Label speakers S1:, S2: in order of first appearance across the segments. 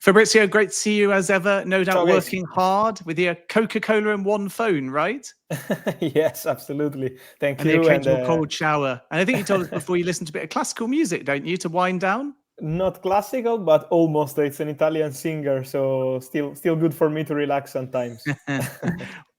S1: Fabrizio, great to see you as ever. No doubt
S2: Ciao, guys.
S1: working hard with your Coca-Cola and one phone, right?
S2: Yes, absolutely. Thank
S1: And the
S2: you.
S1: occasional cold shower. And I think you told us before you listen to a bit of classical music, don't you, to wind down?
S2: Not classical, but almost. It's an Italian singer, so still good for me to relax sometimes.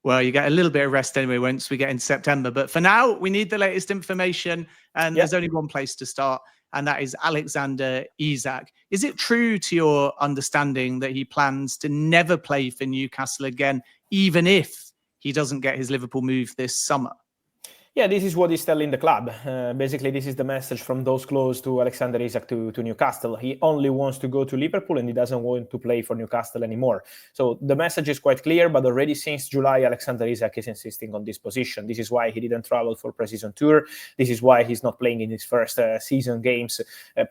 S1: Well, you get a little bit of rest anyway once we get into September. But for now, we need the latest information. And there's only one place to start, and that is Alexander Isak. Is it true to your understanding that he plans to never play for Newcastle again, even if he doesn't get his Liverpool move this summer?
S2: Yeah, this is what he's telling the club. Basically, this is the message from those close to Alexander Isak to Newcastle. He only wants to go to Liverpool and he doesn't want to play for Newcastle anymore. So the message is quite clear, but already since July, Alexander Isak is insisting on this position. This is why he didn't travel for pre-season tour. This is why he's not playing in his first season games,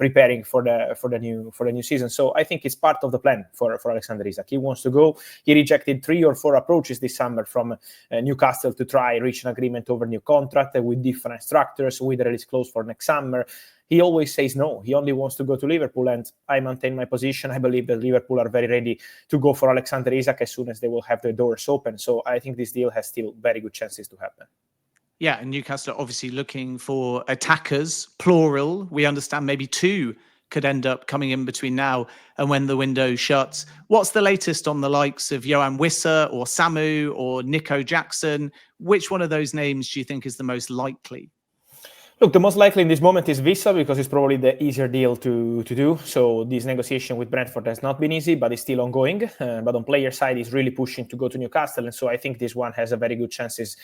S2: preparing for the new season. So I think it's part of the plan for Alexander Isak. He wants to go. He rejected 3 or 4 approaches this summer from Newcastle to try reach an agreement over new contract with different structures, whether it's closed for next summer. He always says no. He only wants to go to Liverpool, and I maintain my position. I believe that Liverpool are very ready to go for Alexander Isak as soon as they will have the doors open. So I think this deal has still very good chances to happen.
S1: Yeah, and Newcastle are obviously looking for attackers, plural. We understand maybe 2 could end up coming in between now and when the window shuts. What's the latest on the likes of Johan Wissa or Samu or Nico Jackson? Which one of those names do you think is the most likely?
S2: Look, the most likely in this moment is Vissa because it's probably the easier deal to do. So this negotiation with Brentford has not been easy, but it's still ongoing. But on player side, he's really pushing to go to Newcastle. And so I think this one has a very good chances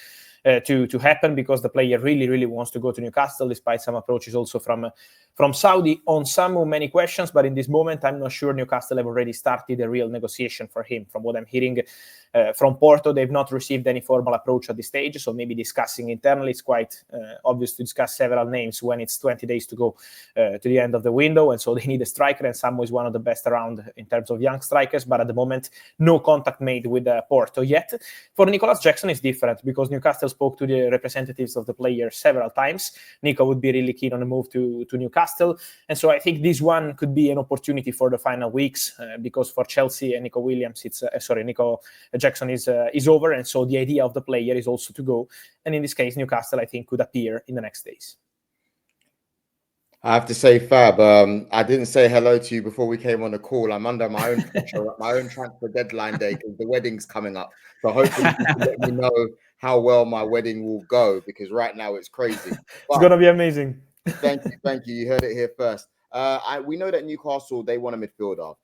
S2: to happen because the player really wants to go to Newcastle, despite some approaches also from Saudi on Samu. Many questions, but in this moment, I'm not sure Newcastle have already started a real negotiation for him. From what I'm hearing from Porto, they've not received any formal approach at this stage, so maybe discussing internally. It's quite obvious to discuss several names when it's 20 days to go to the end of the window, and so they need a striker, and Samu is one of the best around in terms of young strikers, but at the moment, no contact made with Porto yet. For Nicolas Jackson, it's different because Newcastle spoke to the representatives of the player several times. Nico would be really keen on a move to Newcastle, and so I think this one could be an opportunity for the final weeks because for Chelsea and Nico Jackson is over, and so the idea of the player is also to go, and in this case Newcastle I think could appear in the next days.
S3: I have to say, Fab, I didn't say hello to you before we came on the call. I'm under my own pressure at my own transfer deadline day because the wedding's coming up. So hopefully you can let me know how well my wedding will go, because right now it's crazy.
S2: It's going to be amazing.
S3: Thank you. You heard it here first. We know that Newcastle, they want a midfielder.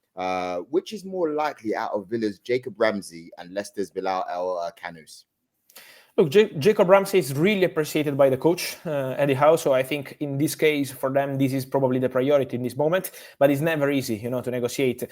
S3: Which is more likely out of Villa's Jacob Ramsey and Leicester's Bilal El Kanous?
S2: Look, Jacob Ramsey is really appreciated by the coach, Eddie Howe. So I think in this case, for them, this is probably the priority in this moment. But it's never easy, to negotiate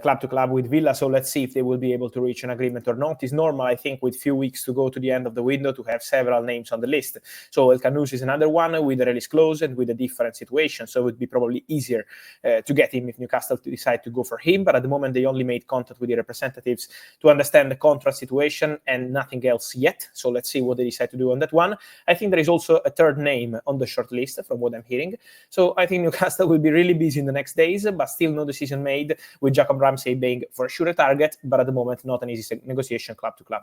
S2: club to club with Villa. So let's see if they will be able to reach an agreement or not. It's normal, I think, with few weeks to go to the end of the window to have several names on the list. So El Kanous is another one with a release clause and with a different situation. So it would be probably easier to get him if Newcastle decide to go for him. But at the moment, they only made contact with the representatives to understand the contract situation and nothing else yet. So let's see what they decide to do on that one. I think there is also a third name on the short list from what I'm hearing. So I think Newcastle will be really busy in the next days, but still no decision made, with Jacob Ramsey being for sure a target, but at the moment not an easy negotiation club to club.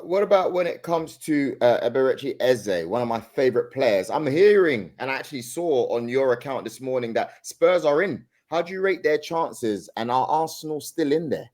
S3: What about when it comes to Eberechi Eze, one of my favorite players? I'm hearing, and I actually saw on your account this morning, that Spurs are in. How do you rate their chances, and are Arsenal still in there?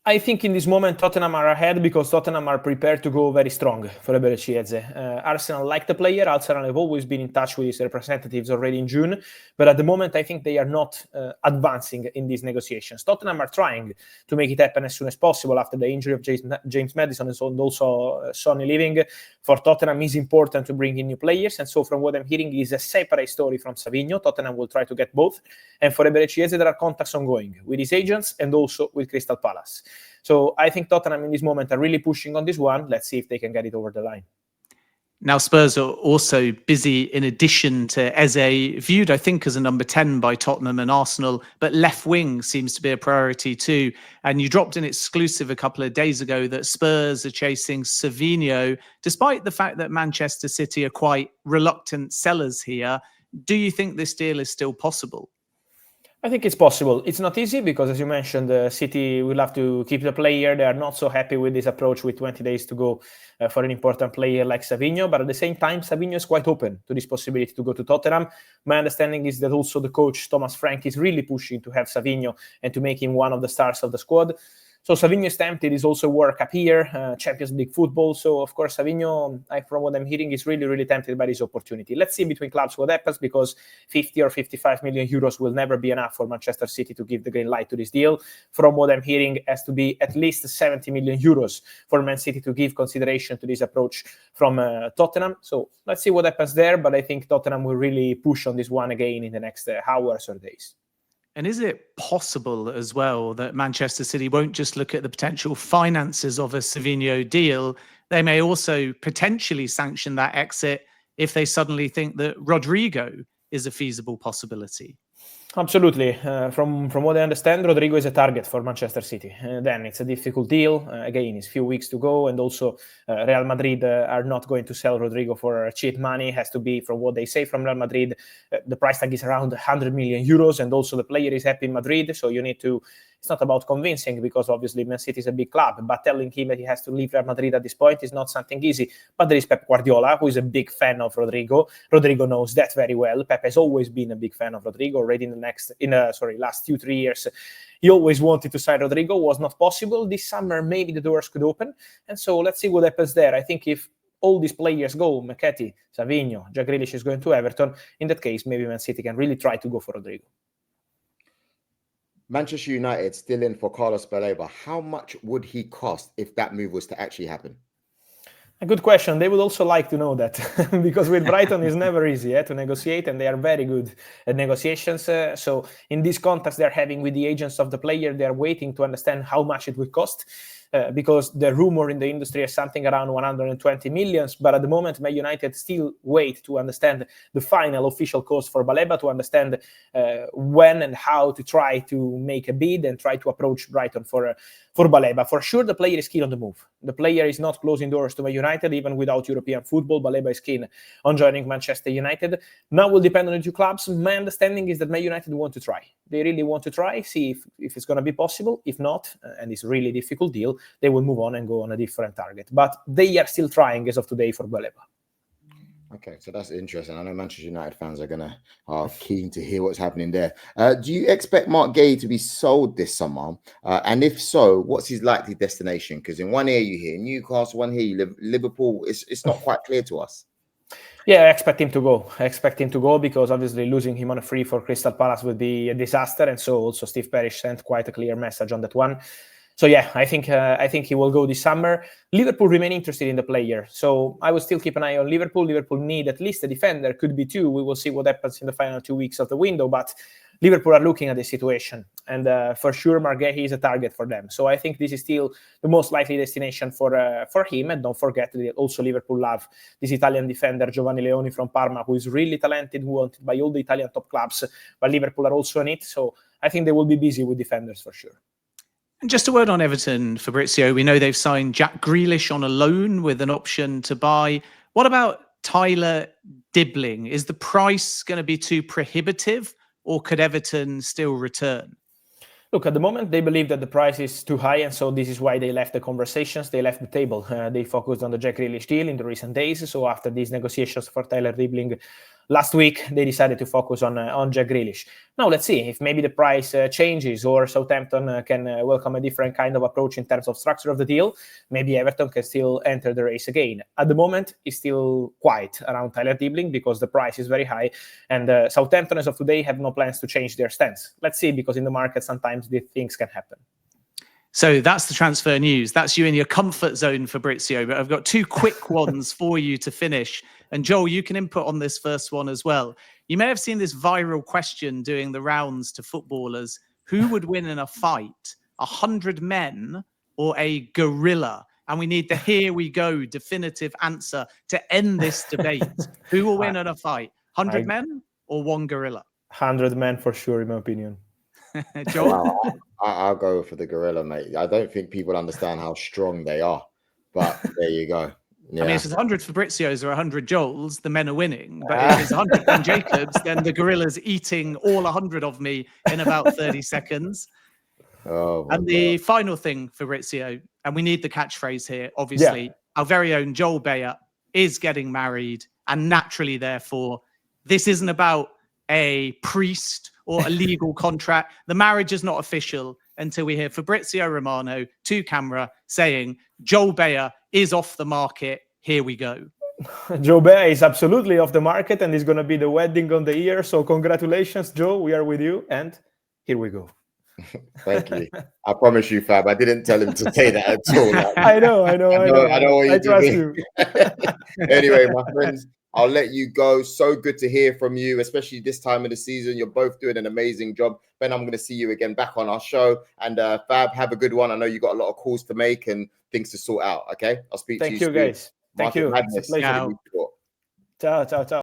S2: I think in this moment Tottenham are ahead because Tottenham are prepared to go very strong for Eberechi Eze. Arsenal like the player. Arsenal have always been in touch with his representatives already in June, but at the moment I think they are not advancing in these negotiations. Tottenham are trying to make it happen as soon as possible after the injury of James Maddison and also Sonny leaving. For Tottenham, it's important to bring in new players, and so from what I'm hearing is a separate story from Savinho. Tottenham will try to get both, and for Eberechi Eze there are contacts ongoing with his agents and also with Crystal Palace. So I think Tottenham in this moment are really pushing on this one. Let's see if they can get it over the line.
S1: Now, Spurs are also busy in addition to Eze, viewed, I think, as a number 10 by Tottenham and Arsenal, but left wing seems to be a priority too. And you dropped an exclusive a couple of days ago that Spurs are chasing Savinho, despite the fact that Manchester City are quite reluctant sellers here. Do you think this deal is still possible?
S2: I think it's possible. It's not easy because, as you mentioned, City will have to keep the player. They are not so happy with this approach with 20 days to go for an important player like Savinho. But at the same time, Savinho is quite open to this possibility to go to Tottenham. My understanding is that also the coach, Thomas Frank, is really pushing to have Savinho and to make him one of the stars of the squad. So Savinho is tempted. Is also World Cup here, Champions League football. So, of course, Savinho, from what I'm hearing, is really, really tempted by this opportunity. Let's see between clubs what happens, because 50 or 55 million euros will never be enough for Manchester City to give the green light to this deal. From what I'm hearing, it has to be at least 70 million euros for Man City to give consideration to this approach from Tottenham. So let's see what happens there. But I think Tottenham will really push on this one again in the next hours or days.
S1: And is it possible as well that Manchester City won't just look at the potential finances of a Savinho deal? They may also potentially sanction that exit if they suddenly think that Rodrygo is a feasible possibility.
S2: Absolutely. From what I understand, Rodrygo is a target for Manchester City. Then it's a difficult deal. Again, it's a few weeks to go. And also Real Madrid are not going to sell Rodrygo for cheap money. It has to be, from what they say from Real Madrid, the price tag is around 100 million euros. And also the player is happy in Madrid. So you need to... It's not about convincing, because obviously Man City is a big club, but telling him that he has to leave Real Madrid at this point is not something easy. But there is Pep Guardiola, who is a big fan of Rodrygo. Rodrygo knows that very well. Pep has always been a big fan of Rodrygo. Already in the last 2-3 years, he always wanted to sign Rodrygo. Was not possible. This summer, maybe the doors could open. And so let's see what happens there. I think if all these players go, McKennie, Savinho, Jack Grealish is going to Everton, in that case, maybe Man City can really try to go for Rodrygo.
S3: Manchester United still in for Carlos Baleba. How much would he cost if that move was to actually happen?
S2: A good question. They would also like to know that, because with Brighton it's never easy to negotiate, and they are very good at negotiations. So in this context they're having with the agents of the player, they're waiting to understand how much it would cost. Because the rumor in the industry is something around 120 million. But at the moment, Man United still wait to understand the final official cost for Baleba, to understand when and how to try to make a bid and try to approach Brighton for Baleba. For sure, the player is keen on the move. The player is not closing doors to Man United, even without European football. Baleba is keen on joining Manchester United. Now will depend on the two clubs. My understanding is that Man United want to try. They really want to try, see if it's going to be possible. If not, and it's a really difficult deal, they will move on and go on a different target. But they are still trying as of today for Baleba.
S3: Okay, so that's interesting. I know Manchester United fans are keen to hear what's happening there. Do you expect Mark Gay to be sold this summer? And if so, what's his likely destination? Because in one ear you hear Newcastle, one ear you live Liverpool. It's not quite clear to us.
S2: Yeah, I expect him to go. I expect him to go because obviously losing him on a free for Crystal Palace would be a disaster. And so also Steve Parish sent quite a clear message on that one. So yeah, I think he will go this summer. Liverpool remain interested in the player. So I will still keep an eye on Liverpool. Liverpool need at least a defender, could be two. We will see what happens in the final 2 weeks of the window. But Liverpool are looking at the situation. And for sure, Mark Gay is a target for them. So I think this is still the most likely destination for him. And don't forget that also Liverpool love this Italian defender, Giovanni Leoni from Parma, who is really talented, who wanted by all the Italian top clubs. But Liverpool are also in it. So I think they will be busy with defenders for sure.
S1: And just a word on Everton, Fabrizio. We know they've signed Jack Grealish on a loan with an option to buy. What about Tyler Dibbling? Is the price going to be too prohibitive, or could Everton still return?
S2: Look, at the moment, they believe that the price is too high, and so this is why they left the conversations. They left the table. They focused on the Jack Grealish deal in the recent days. So after these negotiations for Tyler Dibbling last week, they decided to focus on Jack Grealish. Now, let's see if maybe the price changes, or Southampton can welcome a different kind of approach in terms of structure of the deal. Maybe Everton can still enter the race again. At the moment, it's still quiet around Tyler Dibbling because the price is very high, and Southampton, as of today, have no plans to change their stance. Let's see, because in the market, sometimes these things can happen.
S1: So that's the transfer news. That's you in your comfort zone, Fabrizio. But I've got two quick ones for you to finish. And Joel, you can input on this first one as well. You may have seen this viral question doing the rounds to footballers. Who would win in a fight, 100 men or a gorilla? And we need the here we go definitive answer to end this debate. Who will win in a fight, 100 men or one gorilla?
S2: 100 men for sure, in my opinion.
S1: Joel?
S3: Wow, I'll go for the gorilla, mate. I don't think people understand how strong they are, but there you go. Yeah.
S1: I mean, if it's 100 Fabrizios or 100 Joels, the men are winning. But if it's 100 Ben Jacobs, then the gorilla's eating all 100 of me in about 30 seconds. And the final thing, Fabrizio, and we need the catchphrase here, obviously, our very own Joel Bayer is getting married. And naturally, therefore, this isn't about a priest or a legal contract. The marriage is not official until we hear Fabrizio Romano to camera saying, Joel Bayer is off the market. Here we go.
S2: Joe Bayer is absolutely off the market, and it's going to be the wedding on the year. So congratulations, Joe. We are with you. And here we go.
S3: Thank you. I promise you, Fab, I didn't tell him to say that at all. Like,
S2: I know what
S3: I
S2: trust you.
S3: Anyway, my friends, I'll let you go. So good to hear from you, especially this time of the season. You're both doing an amazing job. Ben, I'm going to see you again back on our show. And Fab, have a good one. I know you got a lot of calls to make and things to sort out. Okay, I'll speak to you soon.
S2: Guys. Thank you.
S3: Madness.
S2: Ciao, ciao, ciao.